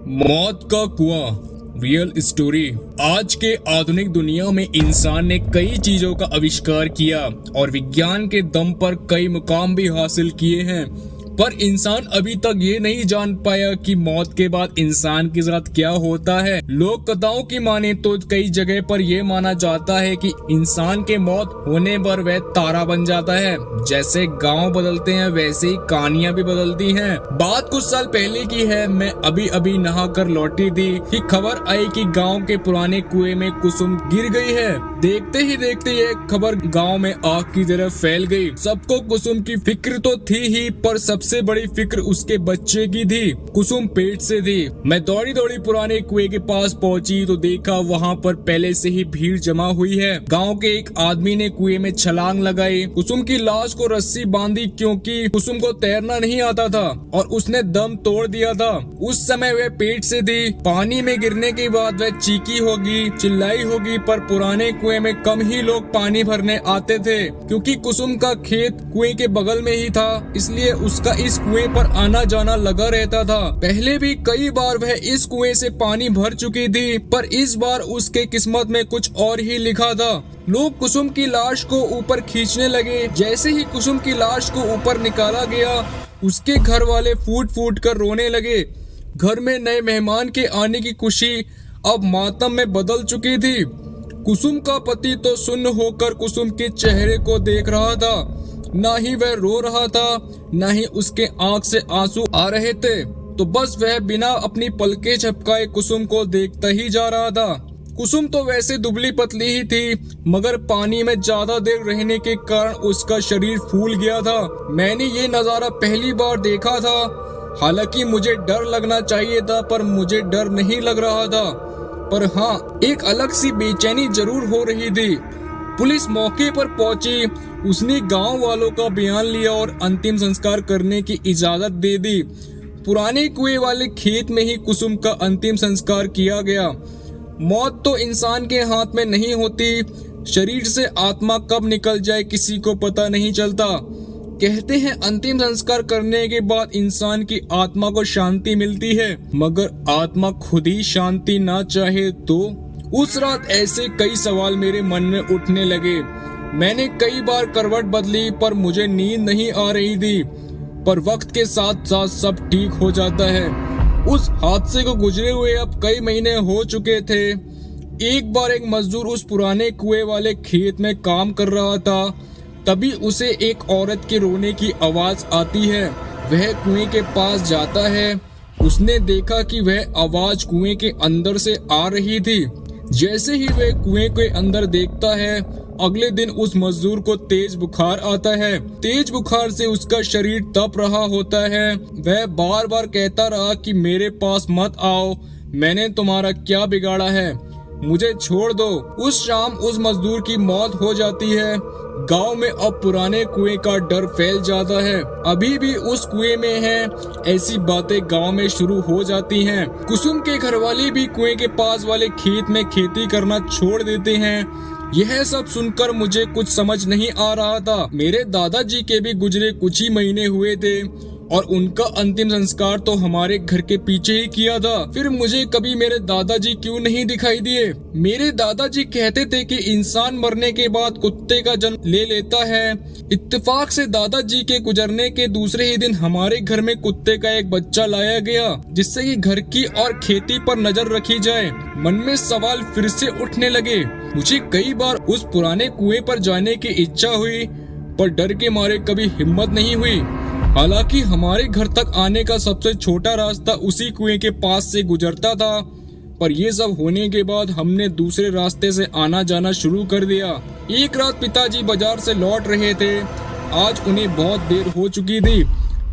मौत का कुआं, रियल स्टोरी। आज के आधुनिक दुनिया में इंसान ने कई चीजों का आविष्कार किया और विज्ञान के दम पर कई मुकाम भी हासिल किए हैं, पर इंसान अभी तक ये नहीं जान पाया कि मौत के बाद इंसान के साथ क्या होता है। लोक कथाओं की माने तो कई जगह पर यह माना जाता है कि इंसान के मौत होने पर वह तारा बन जाता है। जैसे गांव बदलते हैं वैसे ही कहानियां भी बदलती हैं। बात कुछ साल पहले की है। मैं अभी नहा कर लौटी थी कि खबर आई कि गाँव के पुराने कुएं में कुसुम गिर गई है। देखते ही देखते ये खबर गाँव में आग की तरह फैल गई। सबको कुसुम की फिक्र तो थी ही, पर सबसे बड़ी फिक्र उसके बच्चे की थी। कुसुम पेट से थी। मैं दौड़ी दौड़ी पुराने कुएं के पास पहुंची तो देखा वहां पर पहले से ही भीड़ जमा हुई है। गांव के एक आदमी ने कुएं में छलांग लगाई, कुसुम की लाश को रस्सी बांधी क्योंकि कुसुम को तैरना नहीं आता था और उसने दम तोड़ दिया था। उस समय वह पेट से थी। पानी में गिरने के बाद वह चीखी होगी, चिल्लाई होगी, पर पुराने कुएं में कम ही लोग पानी भरने आते थे क्योंकि कुसुम का खेत कुएं के बगल में ही था, इसलिए उसका इस कुएं पर आना जाना लगा रहता था। पहले भी कई बार वह इस कुएं से पानी भर चुकी थी, पर इस बार उसके किस्मत में कुछ और ही लिखा था। लोग कुसुम की लाश को ऊपर खींचने लगे। जैसे ही कुसुम की लाश को ऊपर निकाला गया, उसके घर वाले फूट फूट कर रोने लगे। घर में नए मेहमान के आने की खुशी अब मातम में बदल चुकी थी। कुसुम का पति तो सुन्न होकर कुसुम के चेहरे को देख रहा था। ना ही वह रो रहा था, ना ही उसके आंख से आंसू आ रहे थे, तो बस वह बिना अपनी पलकें झपकाए कुसुम को देखता ही जा रहा था। कुसुम तो वैसे दुबली पतली ही थी, मगर पानी में ज्यादा देर रहने के कारण उसका शरीर फूल गया था। मैंने ये नजारा पहली बार देखा था। हालांकि मुझे डर लगना चाहिए था, पर मुझे डर नहीं लग रहा था। पर हाँ, एक अलग सी बेचैनी जरूर हो रही थी। पुलिस मौके पर पहुंची। उसने गांव वालों का बयान लिया और अंतिम संस्कार करने की इजाजत दे दी। पुराने कुएं वाले खेत में ही कुसुम का अंतिम संस्कार किया गया। मौत तो इंसान के हाथ में नहीं होती। शरीर से आत्मा कब निकल जाए किसी को पता नहीं चलता। कहते हैं अंतिम संस्कार करने के बाद इंसान की आत्मा को शांति मिलती है, मगर आत्मा खुद ही शांति ना चाहे तो? उस रात ऐसे कई सवाल मेरे मन में उठने लगे। मैंने कई बार करवट बदली, पर मुझे नींद नहीं आ रही थी। पर वक्त के साथ साथ सब ठीक हो जाता है। उस हादसे को गुजरे हुए अब कई महीने हो चुके थे। एक बार एक मजदूर उस पुराने कुएं वाले खेत में काम कर रहा था। तभी उसे एक औरत के रोने की आवाज आती है। वह कुएं के पास जाता है। उसने देखा कि वह आवाज कुएं के अंदर से आ रही थी। जैसे ही वह कुएं के अंदर देखता है, अगले दिन उस मजदूर को तेज बुखार आता है। तेज बुखार से उसका शरीर तप रहा होता है। वह बार बार कहता रहा कि मेरे पास मत आओ, मैंने तुम्हारा क्या बिगाड़ा है, मुझे छोड़ दो। उस शाम उस मजदूर की मौत हो जाती है। गांव में अब पुराने कुएं का डर फैल जाता है। अभी भी उस कुएं में है, ऐसी बातें गांव में शुरू हो जाती हैं। कुसुम के घरवाले भी कुएं के पास वाले खेत में खेती करना छोड़ देते हैं। यह सब सुनकर मुझे कुछ समझ नहीं आ रहा था। मेरे दादाजी के भी गुजरे कुछ ही महीने हुए थे और उनका अंतिम संस्कार तो हमारे घर के पीछे ही किया था। फिर मुझे कभी मेरे दादाजी क्यों नहीं दिखाई दिए? मेरे दादाजी कहते थे कि इंसान मरने के बाद कुत्ते का जन्म ले लेता है। इत्तेफाक से दादाजी के गुजरने के दूसरे ही दिन हमारे घर में कुत्ते का एक बच्चा लाया गया, जिससे कि घर की और खेती पर नजर रखी जाए। मन में सवाल फिर से उठने लगे। मुझे कई बार उस पुराने कुएं पर जाने की इच्छा हुई, पर डर के मारे कभी हिम्मत नहीं हुई। हालांकि हमारे घर तक आने का सबसे छोटा रास्ता उसी कुएं के पास से गुजरता था, पर ये सब होने के बाद हमने दूसरे रास्ते से आना जाना शुरू कर दिया। एक रात पिताजी बाजार से लौट रहे थे। आज उन्हें बहुत देर हो चुकी थी।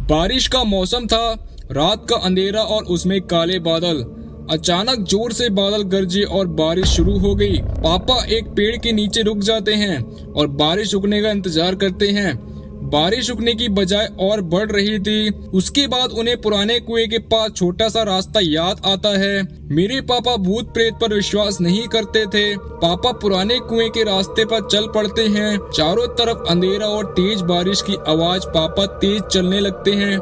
बारिश का मौसम था। रात का अंधेरा और उसमें काले बादल। अचानक जोर से बादल गरजे और बारिश शुरू हो गई। पापा एक पेड़ के नीचे रुक जाते हैं और बारिश रुकने का इंतजार करते हैं। बारिश रुकने की बजाय और बढ़ रही थी। उसके बाद उन्हें पुराने कुएं के पास छोटा सा रास्ता याद आता है। मेरे पापा भूत प्रेत पर विश्वास नहीं करते थे। पापा पुराने कुएं के रास्ते पर चल पड़ते हैं। चारों तरफ अंधेरा और तेज बारिश की आवाज। पापा तेज चलने लगते हैं।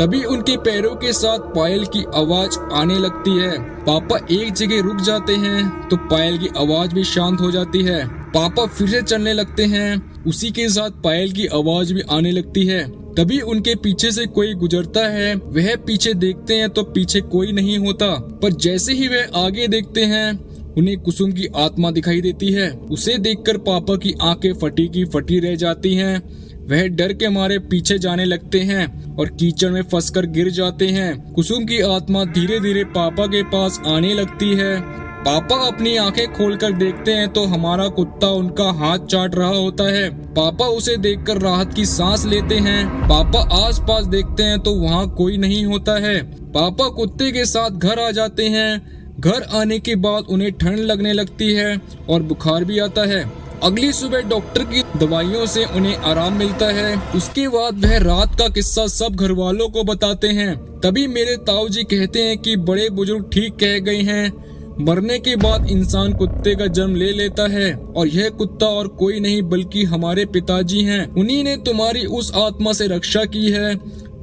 तभी उनके पैरों के साथ पायल की आवाज आने लगती है। पापा एक जगह रुक जाते हैं तो पायल की आवाज भी शांत हो जाती है। पापा फिर से चलने लगते हैं, उसी के साथ पायल की आवाज भी आने लगती है। तभी उनके पीछे से कोई गुजरता है। वह पीछे देखते हैं तो पीछे कोई नहीं होता, पर जैसे ही वह आगे देखते हैं उन्हें कुसुम की आत्मा दिखाई देती है। उसे देखकर पापा की आंखें फटी की फटी रह जाती हैं। वह डर के मारे पीछे जाने लगते हैं और कीचड़ में फंसकर गिर जाते हैं। कुसुम की आत्मा धीरे धीरे पापा के पास आने लगती है। पापा अपनी आंखें खोलकर देखते हैं तो हमारा कुत्ता उनका हाथ चाट रहा होता है। पापा उसे देखकर राहत की सांस लेते हैं। पापा आसपास देखते हैं तो वहाँ कोई नहीं होता है। पापा कुत्ते के साथ घर आ जाते हैं। घर आने के बाद उन्हें ठंड लगने लगती है और बुखार भी आता है। अगली सुबह डॉक्टर की दवाइयों से उन्हें आराम मिलता है। उसके बाद वह रात का किस्सा सब घर वालों को बताते हैं। तभी मेरे ताऊ जी कहते हैं कि बड़े बुजुर्ग ठीक कह गए हैं, मरने के बाद इंसान कुत्ते का जन्म ले लेता है और यह कुत्ता और कोई नहीं बल्कि हमारे पिताजी हैं। उन्हीं ने तुम्हारी उस आत्मा से रक्षा की है।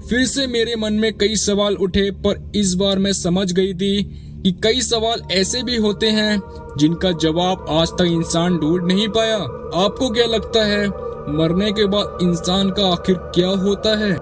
फिर से मेरे मन में कई सवाल उठे, पर इस बार मैं समझ गई थी कि कई सवाल ऐसे भी होते हैं जिनका जवाब आज तक इंसान ढूंढ नहीं पाया। आपको क्या लगता है, मरने के बाद इंसान का आखिर क्या होता है?